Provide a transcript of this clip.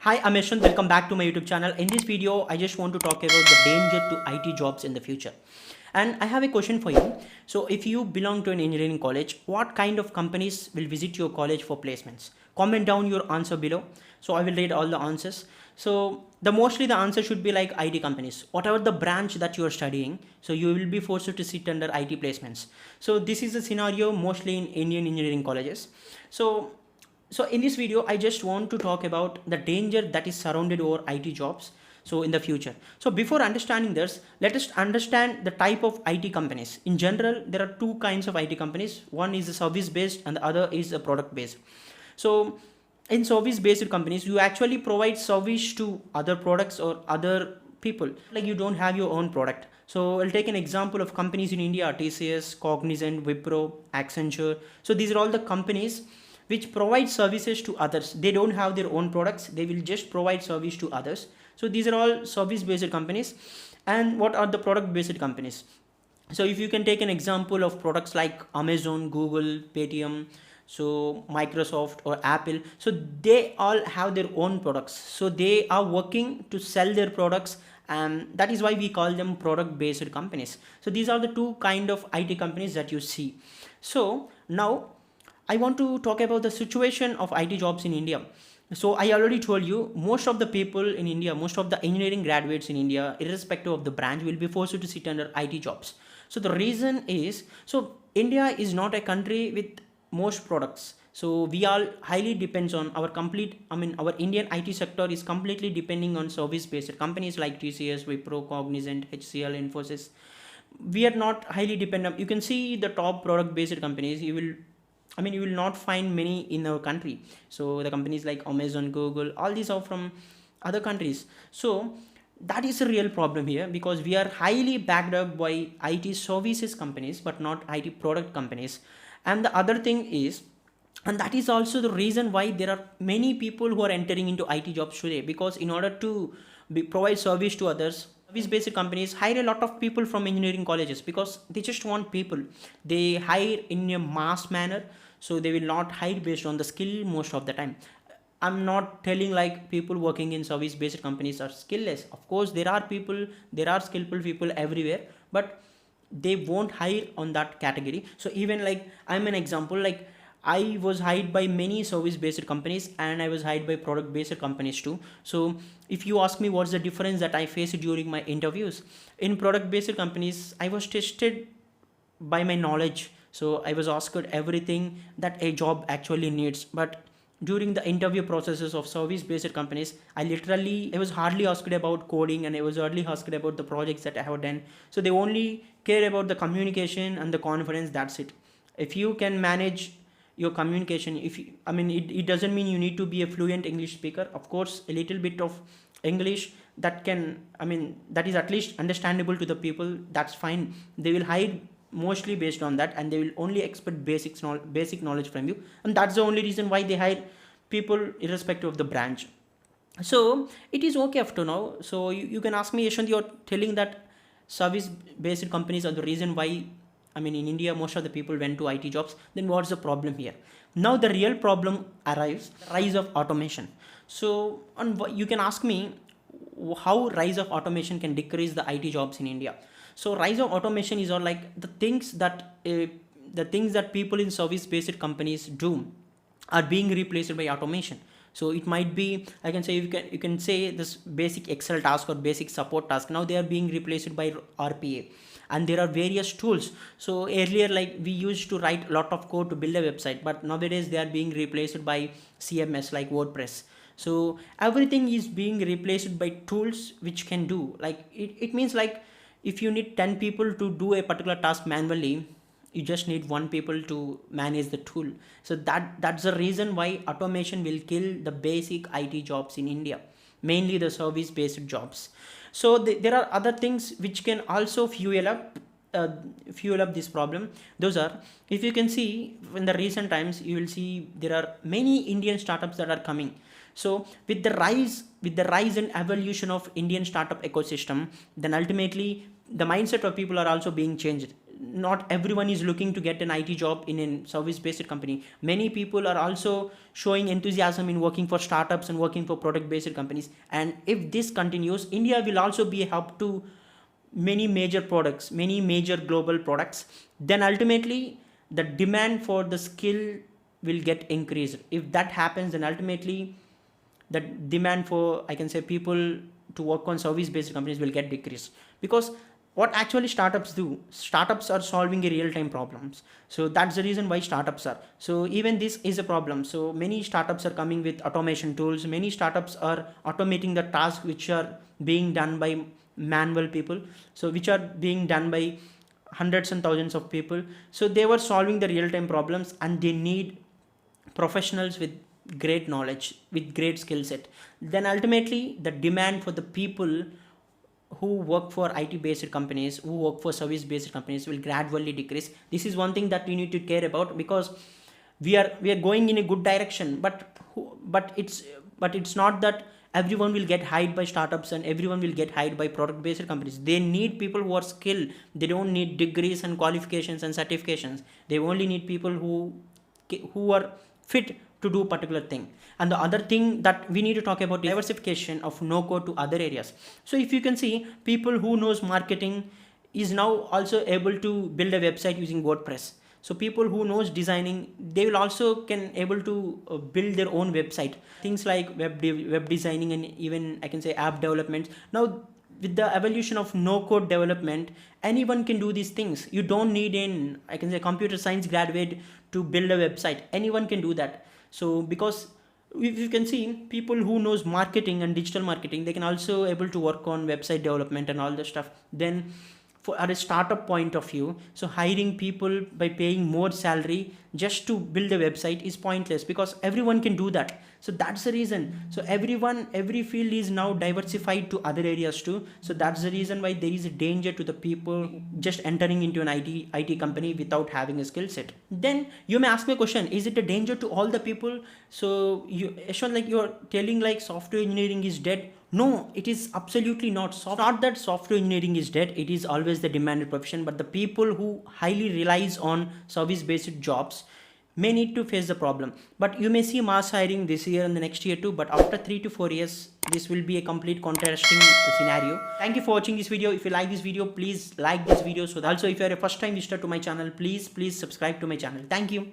Hi, I'm Yashwant. Welcome back to my YouTube channel. In this video, I just want to talk about the danger to IT jobs in the future. And I have a question for you. So, if you belong to an engineering college, what kind of companies will visit your college for placements? Comment down your answer below. So, I will read all the answers. So, mostly the answer should be like IT companies, whatever the branch that you are studying. So, you will be forced to sit under IT placements. So, this is the scenario mostly in Indian engineering colleges. So in this video, I just want to talk about the danger that is surrounded over IT jobs. So in the future. So before understanding this, let us understand the type of IT companies. In general, there are two kinds of IT companies. One is a service based and the other is a product based. So in service based companies, you actually provide service to other products or other people. Like you don't have your own product. So I'll take an example of companies in India: TCS, Cognizant, Wipro, Accenture. So these are all the companies which provide services to others. They don't have their own products, they will just provide service to others. So these are all service based companies. And what are the product based companies? So if you can take an example of products like Amazon, Google, Paytm, so Microsoft or Apple, so they all have their own products, so they are working to sell their products, and that is why we call them product based companies. So these are the two kind of IT companies that you see. So now I want to talk about the situation of IT jobs in India. So I already told you, most of the people in India, most of the engineering graduates in India, irrespective of the branch, will be forced to sit under IT jobs. So the reason is, so India is not a country with most products. So we all highly depends on our our Indian IT sector is completely depending on service based companies like TCS, Wipro, Cognizant, HCL, Infosys. We are not highly dependent. You can see the top product based companies. You will not find many in our country. So the companies like Amazon, Google, all these are from other countries. So that is a real problem here, because we are highly backed up by IT services companies but not IT product companies. And the other thing is, and that is also the reason why there are many people who are entering into IT jobs today, because in order to provide service to others, service based companies hire a lot of people from engineering colleges because they just want people. They hire in a mass manner, so they will not hire based on the skill most of the time. I'm not telling like people working in service based companies are skillless. Of course there are people, there are skillful people everywhere, but they won't hire on that category. So even like I'm an example, like I was hired by many service based companies and I was hired by product based companies too. So if you ask me what's the difference that I faced during my interviews, in product based companies I was tested by my knowledge. So I was asked everything that a job actually needs. But during the interview processes of service based companies, I was hardly asked about coding, and I was hardly asked about the projects that I have done. So they only care about the communication and the confidence. That's it. If you can manage your communication, if you, it doesn't mean you need to be a fluent English speaker. Of course a little bit of English that can, that is at least understandable to the people, that's fine. They will hide mostly based on that, and they will only expect basic knowledge from you, and that's the only reason why they hire people irrespective of the branch. So it is okay after now. So you can ask me, Yashwant, you're telling that service based companies are the reason why, in India most of the people went to IT jobs. Then what's the problem here? Now the real problem arrives: rise of automation. So you can ask me how rise of automation can decrease the IT jobs in India. So rise of automation is all like the things that people in service based companies do are being replaced by automation. So it might be, I can say, you can say this basic Excel task or basic support task, now they are being replaced by RPA. And there are various tools. So earlier, like, we used to write a lot of code to build a website, but nowadays they are being replaced by CMS like WordPress. So everything is being replaced by tools which can do, like, it means like if you need 10 people to do a particular task manually, you just need one people to manage the tool. So that's the reason why automation will kill the basic IT jobs in India, mainly the service based jobs. So there are other things which can also fuel up this problem. Those are, if you can see in the recent times, you will see there are many Indian startups that are coming. So with the rise and evolution of Indian startup ecosystem, then ultimately the mindset of people are also being changed. not everyone is looking to get an IT job in a service based company. Many people are also showing enthusiasm in working for startups and working for product based companies. And if this continues, India will also be a hub to many major products, many major global products. Then ultimately the demand for the skill will get increased. If that happens, then ultimately the demand for, I can say, people to work on service based companies will get decreased. Because what actually startups do, startups are solving a real time problems. So that's the reason why startups are, so even this is a problem. So many startups are coming with automation tools, many startups are automating the tasks which are being done by manual people, so which are being done by hundreds and thousands of people. So they were solving the real time problems, and they need professionals with great knowledge, with great skill set. Then ultimately the demand for the people who work for IT based companies, who work for service based companies, will gradually decrease. This is one thing that we need to care about, because we are going in a good direction. But it's not that everyone will get hired by startups and everyone will get hired by product based companies. They need people who are skilled. They don't need degrees and qualifications and certifications. They only need people who are fit to do particular thing. And the other thing that we need to talk about is diversification of no code to other areas. So if you can see, people who knows marketing is now also able to build a website using WordPress. So people who knows designing, they will also can able to build their own website. Things like web designing, and even I can say app development. Now with the evolution of no code development, anyone can do these things. You don't need an, I can say, computer science graduate to build a website. Anyone can do that. So because if you can see, people who knows marketing and digital marketing, they can also able to work on website development and all the stuff. Then for at a startup point of view, so hiring people by paying more salary just to build a website is pointless, because everyone can do that. So that's the reason. So every field is now diversified to other areas too. So that's the reason why there is a danger to the people just entering into an IT company without having a skill set. Then you may ask me a question: is it a danger to all the people? So Ashwin, like you're telling like software engineering is dead. No, it is absolutely not. Not that software engineering is dead. It is always the demanded profession, but the people who highly relies on service-based jobs may need to face the problem. But you may see mass hiring this year and the next year too. But after 3 to 4 years, this will be a complete contrasting scenario. Thank you for watching this video. If you like this video, please like this video. So also, if you are a first time visitor to my channel, please subscribe to my channel. Thank you.